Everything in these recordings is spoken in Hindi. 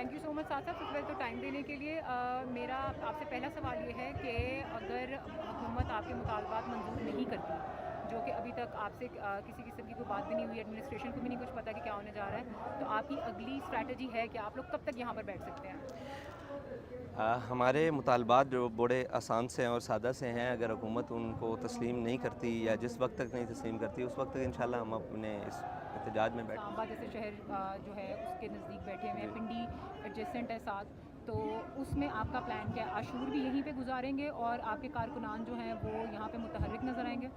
थैंक यू सो मच साथ सबसे पहले तो टाइम देने के लिए। मेरा आपसे पहला सवाल ये है कि अगर हुकूमत आपके मुतालबात मंजूर नहीं करती, जो कि अभी तक आपसे किसी किस्म की कोई बात भी नहीं हुई, एडमिनिस्ट्रेशन को भी नहीं कुछ पता कि क्या होने जा रहा है, तो आपकी अगली स्ट्रैटेजी है कि आप लोग कब तक यहाँ पर बैठ सकते हैं? हमारे मुतालबात जो बड़े आसान से हैं और सादा से हैं। अगर हुकूमत उनको तस्लीम नहीं करती या जिस वक्त तक नहीं तस्लीम करती उस वक्त तक इंशाल्लाह हम अपने इस एहतजाज में बैठ। सांबा जैसे शहर जो है उसके नज़दीक बैठे हुए हैं, पिंडी एडजेसेंट है साथ, तो उसमें आपका प्लान क्या है? आशूर भी यहीं पे गुजारेंगे और आपके कारकुनान जो हैं वो यहाँ पे मुतहर्रिक नज़र आएंगे?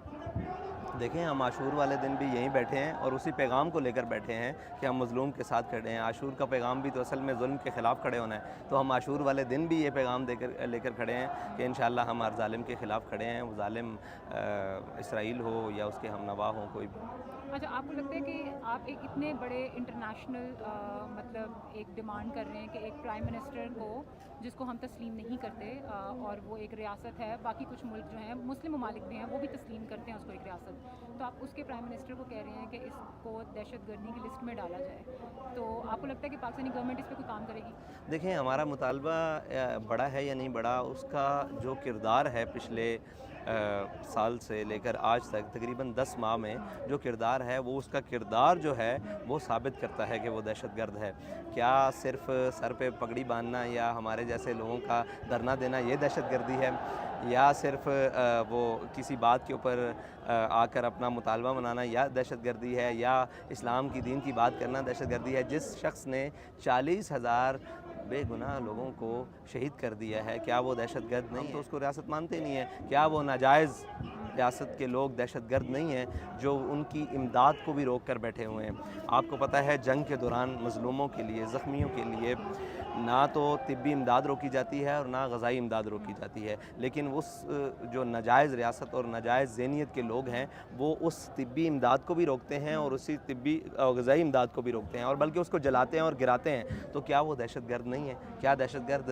देखें, हम आशूर वाले दिन भी यहीं बैठे हैं और उसी पैगाम को लेकर बैठे हैं कि हम मज़लूम के साथ खड़े हैं। आशूर का पैगाम भी तो असल में जुल्म के ख़िलाफ़ खड़े होना है, तो हम आशूर वाले दिन भी ये पैगाम लेकर खड़े हैं कि इंशाअल्लाह हम हर ज़ालिम के ख़िलाफ़ खड़े हैं। वो ज़ालिम इसराइल हो या उसके हमनवा हो कोई भी। अच्छा, आपको लगता है कि आप एक इतने बड़े इंटरनेशनल मतलब एक डिमांड कर रहे हैं कि एक प्राइम मिनिस्टर को जिसको हम तस्लीम नहीं करते, और वो एक रियासत है, बाकी कुछ मुल्क जो हैं मुस्लिम ममालिक भी हैं वो भी तस्लीम करते हैं उसको एक रियासत, तो आप उसके प्राइम मिनिस्टर को कह रहे हैं कि इसको दहशतगर्दी की लिस्ट में डाला जाए, तो आपको लगता है कि पाकिस्तानी गवर्नमेंट इस पर कोई काम करेगी? देखें, हमारा मुतालबा बड़ा है या नहीं बड़ा, उसका जो किरदार है पिछले साल से लेकर आज तक तकरीबन 10 माह में जो किरदार है वो उसका किरदार जो है वो साबित करता है कि वो दहशतगर्द है। क्या सिर्फ़ सर पे पगड़ी बांधना या हमारे जैसे लोगों का धरना देना ये दहशतगर्दी है, या सिर्फ़ वो किसी बात के ऊपर आकर अपना मुतालबा मनाना या दहशतगर्दी है, या इस्लाम की दीन की बात करना दहशतगर्दी है? जिस शख्स ने 40,000 बेगुनाह लोगों को शहीद कर दिया है, क्या वो दहशतगर्द नहीं है? तो उसको रियासत मानते नहीं है। क्या वो नाजायज़ रियासत के लोग दहशतगर्द नहीं हैं जो उनकी इमदाद को भी रोक कर बैठे हुए हैं? आपको पता है जंग के दौरान मज़लूमों के लिए, ज़ख्मियों के लिए ना तो तिब्बी इमदाद रोकी जाती है और ना ग़ज़ाई इमदाद रोकी जाती है, लेकिन उस जो नाजायज़ रियासत और नाजायज़ ज़हनियत के लोग हैं वो उस तिब्बी इमदाद को भी रोकते हैं और उसी तिब्बी ग़ज़ाई इमदाद को भी रोकते हैं और बल्कि उसको जलाते हैं और गिराते हैं। तो क्या वो दहशतगर्द नहीं है? क्या दहशतगर्द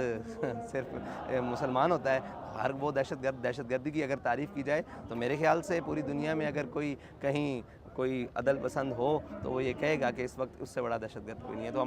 सिर्फ मुसलमान होता है? हर वो दहशतगर्दी की अगर तारीफ़ की जाए तो मेरे ख़्याल से पूरी दुनिया में अगर कोई कहीं कोई अदल पसंद हो तो वो ये कहेगा कि इस वक्त उससे बड़ा दहशतगर्द कोई नहीं है। तो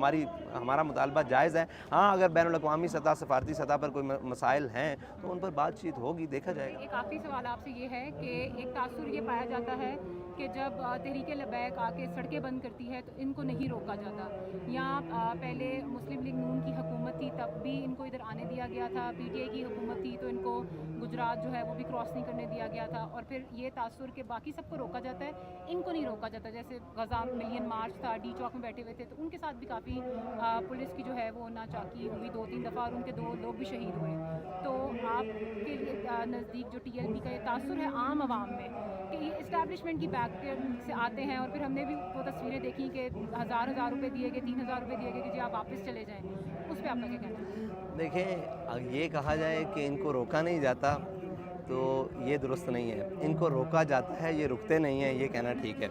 हमारा मुतालबा जायज़ है। हाँ, अगर बैनुल अक़वामी सतह, सफ़ारती सतह पर कोई मसाइल हैं तो उन पर बातचीत होगी, देखा जाएगा। एक आखिरी सवाल आपसे ये है कि एक तासुर ये पाया जाता है कि जब तहरीक लबैक आके सड़कें बंद करती है तो इनको नहीं रोका जाता। यहाँ पहले मुस्लिम लीग नून की हुकूमत थी तब भी इनको इधर आने दिया गया था, पीटीआई की हुकूमत थी तो इनको गुजरात जो है वो भी क्रॉस नहीं करने दिया गया था, और फिर ये तासुर के बाकी सबको रोका जाता है, इनको नहीं रोका जाता। जैसे गजा मिलियन मार्च था, डी चौक में बैठे हुए थे तो उनके साथ भी काफ़ी पुलिस की जो है वो नाचाकी हुई 2-3 दफ़ा और उनके 2 लोग भी शहीद हुए। तो आपके लिए नज़दीक जो टीएलपी का ये तासुर है आम आवाम में कि ये इस्टेब्लिशमेंट की बैक से आते हैं, और फिर हमने भी वो तस्वीरें देखी कि हज़ार रुपये दिए गए, 3,000 रुपये दिए गए कि जी आप वापस चले जाएँ, उस पर आपका क्या कहना है? देखें, ये कहा जाए कि इनको रोका नहीं जाता तो ये दुरुस्त नहीं है। इनको रोका जाता है, ये रुकते नहीं हैं, ये कहना ठीक है।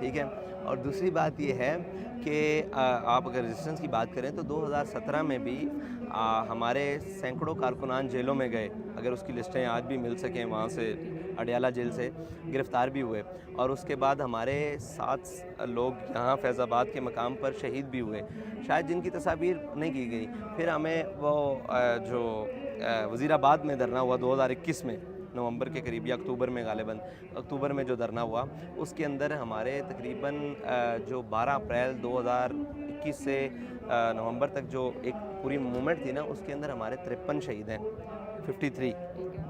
ठीक है। और दूसरी बात ये है कि आप अगर रेजिस्टेंस की बात करें तो 2017 में भी हमारे सैकड़ों कारकुनान जेलों में गए। अगर उसकी लिस्टें आज भी मिल सकें, वहाँ से अडयाला जेल से गिरफ़्तार भी हुए, और उसके बाद हमारे 7 लोग यहाँ फैज़ाबाद के मकाम पर शहीद भी हुए, शायद जिनकी तस्वीर नहीं की गई। फिर हमें वो जो वज़ीराबाद में धरना हुआ 2021 में, नवंबर के करीब या अक्टूबर में, गालिबन अक्टूबर में जो धरना हुआ, उसके अंदर हमारे तकरीबन जो 12 अप्रैल 2021 से नवंबर तक जो एक पूरी मूवमेंट थी ना, उसके अंदर हमारे 53 शहीद हैं, 53।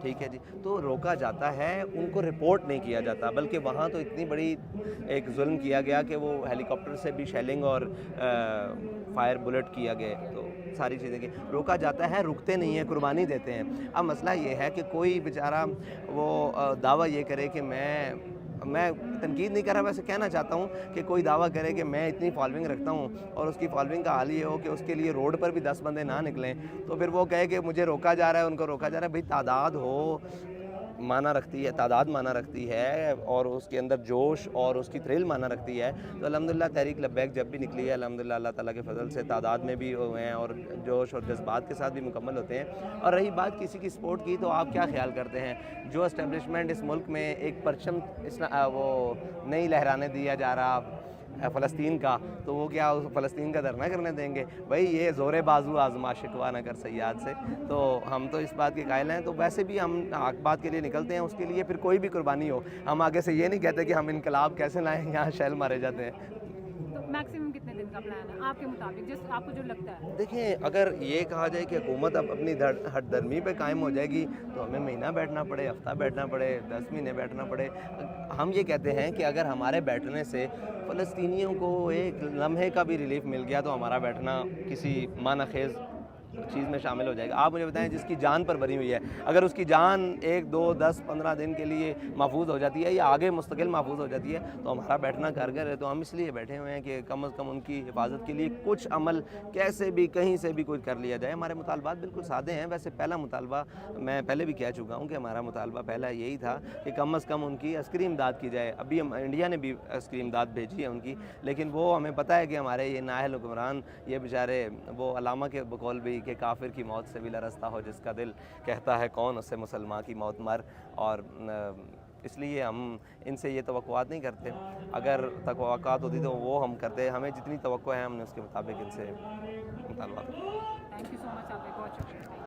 ठीक है जी। तो रोका जाता है, उनको रिपोर्ट नहीं किया जाता, बल्कि वहाँ तो इतनी बड़ी एक जुल्म किया गया कि वो हेलीकॉप्टर से भी शेलिंग और फायर बुलेट किया गया, तो सारी चीज़ें की रोका जाता है, रुकते नहीं हैं, कुर्बानी देते हैं। अब मसला ये है कि कोई बेचारा वो दावा ये करे कि मैं तनकीद नहीं कर रहा, वैसे कहना चाहता हूँ कि कोई दावा करे कि मैं इतनी फॉलोइंग रखता हूँ और उसकी फॉलोइंग का हाल ये हो कि उसके लिए रोड पर भी 10 बंदे ना निकलें, तो फिर वो कहे कि मुझे रोका जा रहा है, उनको रोका जा रहा है। भाई, तादाद हो माना रखती है, तादाद माना रखती है और उसके अंदर जोश और उसकी थ्रिल माना रखती है। तो अल्हम्दुलिल्लाह तहरीक लब्बैक जब भी निकली है, अल्हम्दुलिल्लाह अल्लाह ताला के फजल से तादाद में भी हुए हैं और जोश और जज्बात के साथ भी मुकम्मल होते हैं। और रही बात किसी की सपोर्ट की, तो आप क्या ख्याल करते हैं जो इस्टेब्लिशमेंट इस मुल्क में एक परचम वो नहीं लहराने दिया जा रहा, फ़लस्तीन का, तो वो क्या उस फ़लस्तीन का धरना करने देंगे? भाई ये ज़ोरे बाजू आज़मा शिकवा न कर सयाद से। तो हम तो इस बात के कायल हैं, तो वैसे भी हम हक बात के लिए निकलते हैं, उसके लिए फिर कोई भी कुर्बानी हो। हम आगे से ये नहीं कहते कि हम इनकलाब कैसे लाएँ, यहाँ शेल मारे जाते हैं। तो मैक्सिमम कितने दिन का प्लान है आपके मुताबिक, जिस आपको जो लगता है? देखें, अगर ये कहा जाए कि हुकूमत अब अपनी हठधर्मी पे कायम हो जाएगी, तो हमें महीना बैठना पड़े, हफ्ता बैठना पड़े, 10 महीने बैठना पड़े। हम ये कहते हैं कि अगर हमारे बैठने से फ़लस्तीनियों को एक लम्हे का भी रिलीफ़ मिल गया, तो हमारा बैठना किसी मानखेज़ चीज़ में शामिल हो जाएगा। आप मुझे बताएं, जिसकी जान पर भरी हुई है, अगर उसकी जान 1, 2, 10, 15 दिन के लिए महफूज हो जाती है या आगे मुस्तकिल महफूज हो जाती है, तो हमारा बैठना कारगर है। तो हम इसलिए बैठे हुए हैं कि कम अज़ कम उनकी हिफाजत के लिए कुछ अमल कैसे भी कहीं से भी कुछ कर लिया जाए। हमारे मुतालबात बिल्कुल सादे हैं। वैसे पहला मुतालबा मैं पहले भी कह चुका हूँ कि हमारा मुतालबा पहला यही था कि कम अज़ कम उनकी अस्करी इमदाद की जाए। अभी हम इंडिया ने भी अस्करी इमदाद भेजी है उनकी, लेकिन वो हमें पता है कि हमारे ये नाअहल हुक्मरान, ये बेचारे, वो अलामा के बकौल भी कि काफिर की मौत से भी लरसता हो जिसका दिल, कहता है कौन उससे मुसलमान की मौत मर। और इसलिए हम इनसे ये तवक्कुआत नहीं करते। अगर तवक्कुआत होती तो वो हम करते। हमें जितनी तवक्को है हमने उसके मुताबिक इनसे मुतालबा। थैंक यू सो मच, आपका बहुत शुक्रिया।